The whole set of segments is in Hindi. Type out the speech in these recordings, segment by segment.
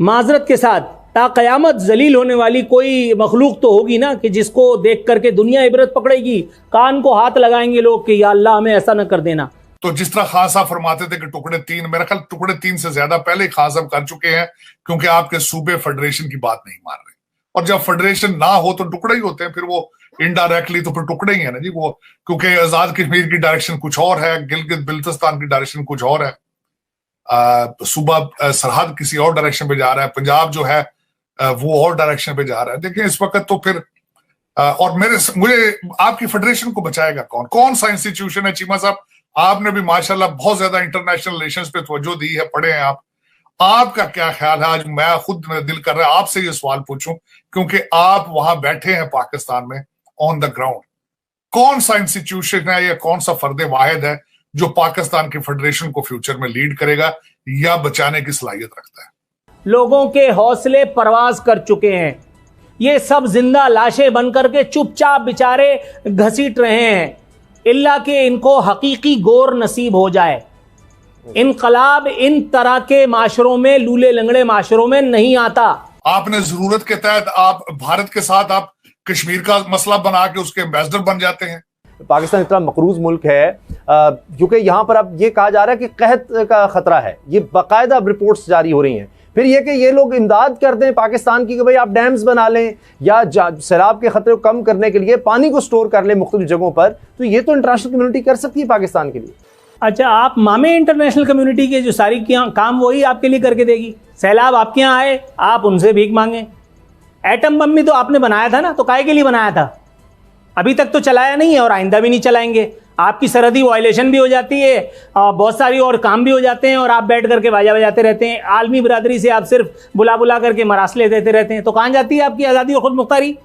माजरत के साथ ताक़यामत जलील होने वाली कोई मखलूक तो होगी ना कि जिसको देख करके दुनिया इबरत पकड़ेगी, कान को हाथ लगाएंगे लोग कि या अल्लाह हमें ऐसा न कर देना। तो जिस तरह खान साहब फरमाते थे कि टुकड़े तीन, मेरा ख्याल टुकड़े तीन से ज्यादा पहले ही खान साहब कर चुके हैं, क्योंकि आपके सूबे फेडरेशन की बात नहीं मान रहे। और जब फेडरेशन ना हो तो टुकड़े ही होते हैं, फिर वो इनडायरेक्टली तो फिर टुकड़े ही है ना जी वो, क्योंकि आजाद कश्मीर की डायरेक्शन कुछ और है, गिलगित बिल्तिस्तान की डायरेक्शन कुछ और है, सूबा सरहद किसी और डायरेक्शन पे जा रहा है, पंजाब जो है वो और डायरेक्शन पे जा रहा है। देखिए इस वक्त तो फिर और मुझे आपकी फेडरेशन को बचाएगा कौन? कौन सा इंस्टीट्यूशन है? चीमा साहब आपने भी माशाल्लाह बहुत ज्यादा इंटरनेशनल रिलेशंस पे तवज्जो दी है, पढ़े हैं आप, आपका क्या ख्याल है? आज मैं खुद दिल कर रहा है आपसे ये सवाल पूछूं, क्योंकि आप वहां बैठे हैं पाकिस्तान में ऑन द ग्राउंड। कौन सा इंस्टीट्यूशन है या कौन सा फर्द वाहिद है जो पाकिस्तान की फेडरेशन को फ्यूचर में लीड करेगा या बचाने की सलाहियत रखता है? लोगों के हौसले परवाज कर चुके हैं, ये सब जिंदा लाशें बनकर के चुपचाप बेचारे घसीट रहे हैं, इल्ला के इनको हकीकी गौर नसीब हो जाए। इनकलाब इन तरह के माशरों में, लूले लंगड़े माशरों में नहीं आता। आपने जरूरत के तहत आप भारत के साथ आप कश्मीर का मसला बना के उसके एम्बेसडर बन जाते हैं। पाकिस्तान इतना मकरूज मुल्क है क्योंकि यहाँ पर अब ये कहा जा रहा है कि कहत का खतरा है, ये बाकायदा रिपोर्ट्स जारी हो रही हैं। फिर ये कि ये लोग इमदाद करते हैं पाकिस्तान की कि भाई आप डैम्स बना लें या सैलाब के खतरे को कम करने के लिए पानी को स्टोर कर लें मुख्तलिफ जगहों पर, तो ये तो इंटरनेशनल कम्युनिटी कर सकती है पाकिस्तान के लिए। अच्छा, आप मामे इंटरनेशनल कम्युनिटी के जो सारी काम वही आपके लिए करके देगी। सैलाब आपके यहाँ आए, आप उनसे भीख मांगे। एटम बम भी तो आपने बनाया था ना, तो काहे के लिए बनाया था? अभी तक तो चलाया नहीं है और आइंदा भी नहीं चलाएंगे। आपकी सरहदी वायलेशन भी हो जाती है, बहुत सारी और काम भी हो जाते हैं, और आप बैठ करके बाजा बजाते रहते हैं। आलमी बिरादरी से आप सिर्फ बुला बुला करके मरासले देते रहते हैं, तो कहाँ जाती है आपकी आज़ादी और खुद मुख्तारी?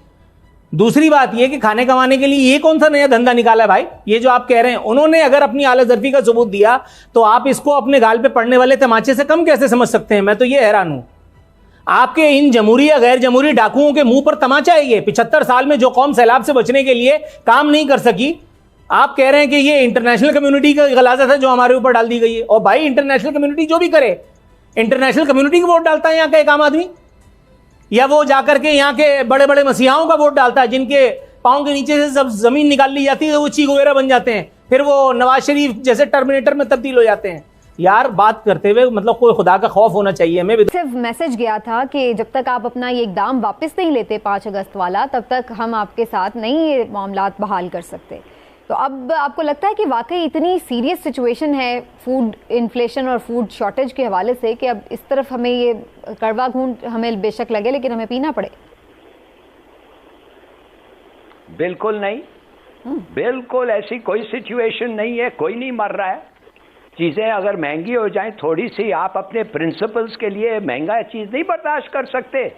दूसरी बात यह कि खाने कमाने के लिए ये कौन सा नया धंधा निकाला है भाई? ये जो आप कह रहे हैं, उन्होंने अगर अपनी आला ज़र्फी का सबूत दिया तो आप इसको अपने गाल पे पड़ने वाले तमाचे से कम कैसे समझ सकते हैं? मैं तो ये हैरान हूं। आपके इन जमहूरी या गैर जमहूरी डाकुओं के मुंह पर तमाचा है ये। 75 साल में जो कौम सैलाब से बचने के लिए काम नहीं कर सकी, आप कह रहे हैं कि ये इंटरनेशनल कम्युनिटी का गलाजत है जो हमारे ऊपर डाल दी गई है। और भाई इंटरनेशनल कम्युनिटी जो भी करे, इंटरनेशनल कम्युनिटी का वोट डालता है यहाँ का एक आम आदमी, या वो जाकर के यहाँ के बड़े बड़े मसीहाओं का वोट डालता है जिनके पाँव के नीचे से सब जमीन निकाल ली जाती है, वो चीगोवेरा बन जाते हैं, फिर वो नवाज शरीफ जैसे टर्मिनेटर में तब्दील हो जाते हैं। यार बात करते हुए मतलब कोई खुदा का खौफ होना चाहिए हमें भी। सिर्फ मैसेज गया था कि जब तक आप अपना ये इकदाम वापस नहीं लेते 5 अगस्त वाला, तब तक हम आपके साथ नहीं ये मामलात बहाल कर सकते। तो अब आपको लगता है कि वाकई इतनी सीरियस सिचुएशन है फूड इन्फ्लेशन और फूड शॉर्टेज के हवाले से कि अब इस तरफ हमें ये कड़वा घूंट हमें बेशक लगे लेकिन हमें पीना पड़े? बिल्कुल नहीं, बिल्कुल ऐसी कोई सिचुएशन नहीं है, कोई नहीं मर रहा है। चीज़ें अगर महंगी हो जाएं थोड़ी सी, आप अपने प्रिंसिपल्स के लिए महंगा चीज़ नहीं बर्दाश्त कर सकते।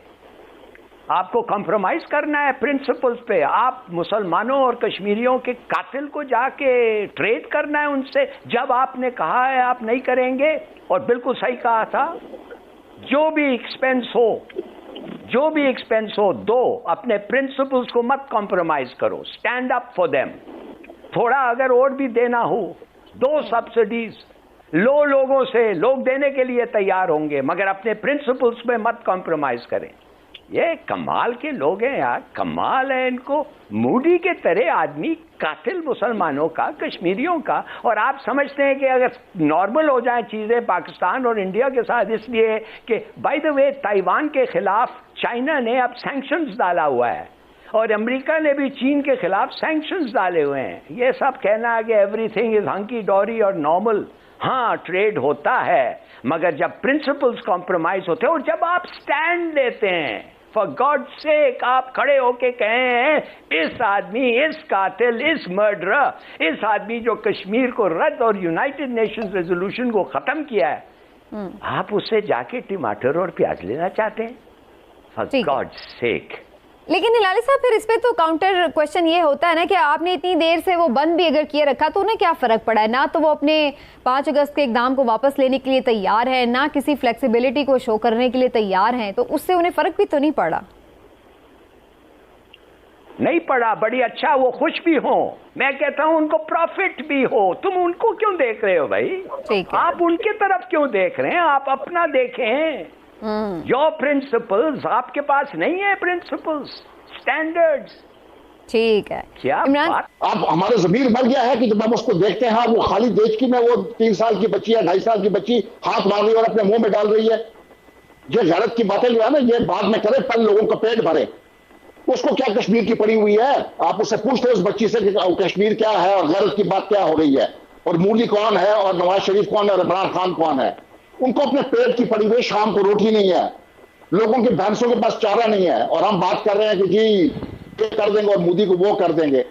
आपको कॉम्प्रोमाइज़ करना है प्रिंसिपल्स पे। आप मुसलमानों और कश्मीरियों के कातिल को जाके ट्रेड करना है उनसे, जब आपने कहा है आप नहीं करेंगे। और बिल्कुल सही कहा था, जो भी एक्सपेंस हो दो, अपने प्रिंसिपल्स को मत कॉम्प्रोमाइज़ करो, स्टैंड अप फॉर देम। थोड़ा अगर और भी देना हो, दो सब्सिडीज लो लोगों से, लोग देने के लिए तैयार होंगे, मगर अपने प्रिंसिपल्स में मत कॉम्प्रोमाइज करें। ये कमाल के लोग हैं यार, कमाल है इनको। मूडी के तरह आदमी कातिल मुसलमानों का, कश्मीरियों का, और आप समझते हैं कि अगर नॉर्मल हो जाए चीज़ें पाकिस्तान और इंडिया के साथ, इसलिए कि बाय द वे ताइवान के खिलाफ चाइना ने अब सैंक्शंस डाला हुआ है और अमेरिका ने भी चीन के खिलाफ सैंक्शंस डाले हुए हैं। ये सब कहना है कि एवरीथिंग इज हंकी डोरी और नॉर्मल। हाँ, ट्रेड होता है, मगर जब प्रिंसिपल्स कॉम्प्रोमाइज होते हैं और जब आप स्टैंड लेते हैं, फॉर गॉड सेक आप खड़े होके कहें इस आदमी, इस कातिल, इस मर्डरर, इस आदमी जो कश्मीर को रद्द और यूनाइटेड नेशंस रेजोल्यूशन को खत्म किया है, आप उससे जाके टमाटर और प्याज लेना चाहते हैं? For God sake. लेकिन हिलाली साहब, फिर इस पे तो काउंटर क्वेश्चन ये होता है ना कि आपने इतनी देर से वो बंद भी अगर किए रखा तो उन्हें क्या फर्क पड़ा है? ना तो वो अपने 5 अगस्त के इकदाम को वापस लेने के लिए तैयार है, ना किसी फ्लेक्सिबिलिटी को शो करने के लिए तैयार हैं, तो उससे उन्हें फर्क भी तो नहीं पड़ा। नहीं पड़ा, बड़ी अच्छा, वो खुश भी हो। मैं कहता हूं उनको प्रॉफिट भी हो। तुम उनको क्यों देख रहे हो भाई? ठीक है। आप उनके तरफ क्यों देख रहे हैं? आप अपना देखें। योर प्रिंसिपल्स, आपके पास नहीं है प्रिंसिपल्स, स्टैंडर्ड्स। ठीक है क्या इमरान, बात? अब हमारा ज़मीर मर गया है कि जब हम उसको देखते हैं, वो खाली देश की में वो 3 साल की बच्ची या 2.5 साल की बच्ची हाथ मार रही है और अपने मुंह में डाल रही है। ये गैरत की बातें जो है ना, ये बाद में करे, पहले लोगों का पेट भरे। उसको क्या कश्मीर की पड़ी हुई है? आप उससे पूछते उस बच्ची से कि कश्मीर क्या है और गैरत की बात क्या हो रही है, और मूली कौन है और नवाज शरीफ कौन है और इमरान खान कौन है। उनको अपने पेट की पड़ी हुई, शाम को रोटी नहीं है, लोगों के भैंसों के पास चारा नहीं है, और हम बात कर रहे हैं कि जी ये कर देंगे और मोदी को वो कर देंगे।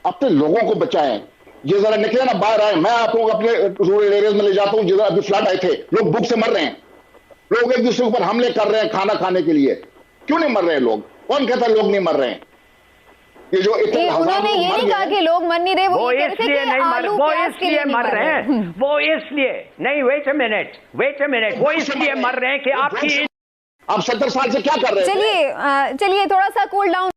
अपने लोगों को बचाएं। ये जरा निकले ना बाहर आए, मैं आप लोग अपने रूरल एरियाज में ले जाता हूँ, जिधर अभी फ्लड आए थे, लोग भूख से मर रहे हैं, लोग एक दूसरे के ऊपर हमले कर रहे हैं खाना खाने के लिए। क्यों नहीं मर रहे हैं लोग? कौन कहता है लोग नहीं मर रहे हैं? ये जो इतने उन्होंने ये नहीं कहा कि लोग मर नहीं रहे, वो ये कह रहे थे इसलिए कि नहीं मर, आलू वो प्याज के लिए इसलिए नहीं मर रहे हैं, वो इसलिए नहीं। वेट अ मिनट, वो इसलिए मर रहे हैं कि आपकी। आप 70 साल से क्या कर रहे हैं? चलिए थोड़ा सा कूल डाउन